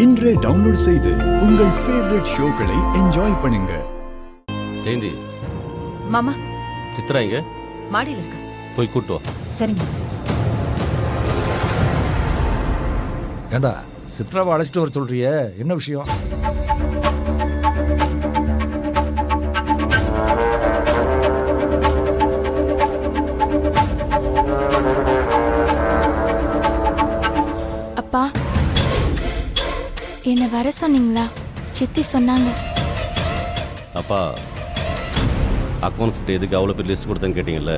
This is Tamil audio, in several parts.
இன்றே டவுன்லோட் செய்து உங்கள் ஃபேவரட் ஷோக்களை என்ஜாய் பண்ணுங்க. ஜெயந்தி, மாமா சித்ரா இங்க மாடியில் இருக்க. போய் கூட்டு வா. சரிங்க. ஏண்டா சித்ராவை அழைச்சிட்டு வர சொல்றிய, என்ன விஷயம்? அப்பா, என்ன வர சொன்னீங்களா? சித்தி சொன்னாங்க. அப்பா, அக்கௌண்ட்ஸ் கிட்ட எதுக்கு அவ்வளோ பெரிய லிஸ்ட் கொடுத்தேன்னு கேட்டீங்கல்ல,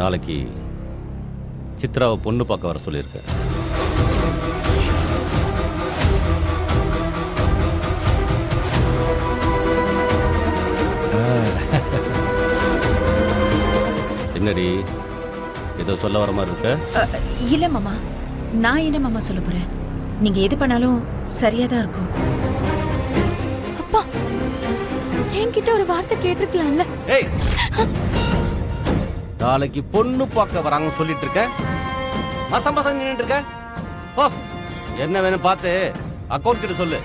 நாளைக்கு சித்ராவை பொண்ணு பார்க்க வர சொல்லியிருக்கேன். என்னடி, ஏதோ சொல்ல வர மாதிரி இருக்க? இல்ல மாமா, நான் என்ன மாமா சொல்ல போறேன்? நீங்க எது பண்ணாலும் சரியா தான் இருக்கும். அப்பா, என்கிட்ட ஒரு வார்த்தை கேட்டிருக்கலாம்ல. ஏய், நாளைக்கு பொண்ணு பார்க்க வராங்க சொல்லிட்டு இருக்க, மசம் மசம் நின்னுட்டு இருக்க. ஓ, என்ன வேணும் பார்த்து அக்கௌண்ட் கிட்ட சொல்லு.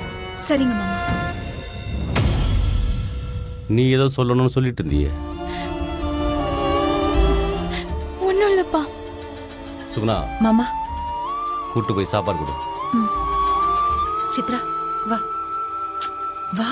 சரிங்க மாமா. நீ ஏதோ சொல்லணும்னு சொல்லிட்டு இருந்தியே. ஒன்னும் இல்லப்பா. சுகுணா, மாமா கூட்டு போய் சாப்பாடு கொடு. சித்ரா வா வா.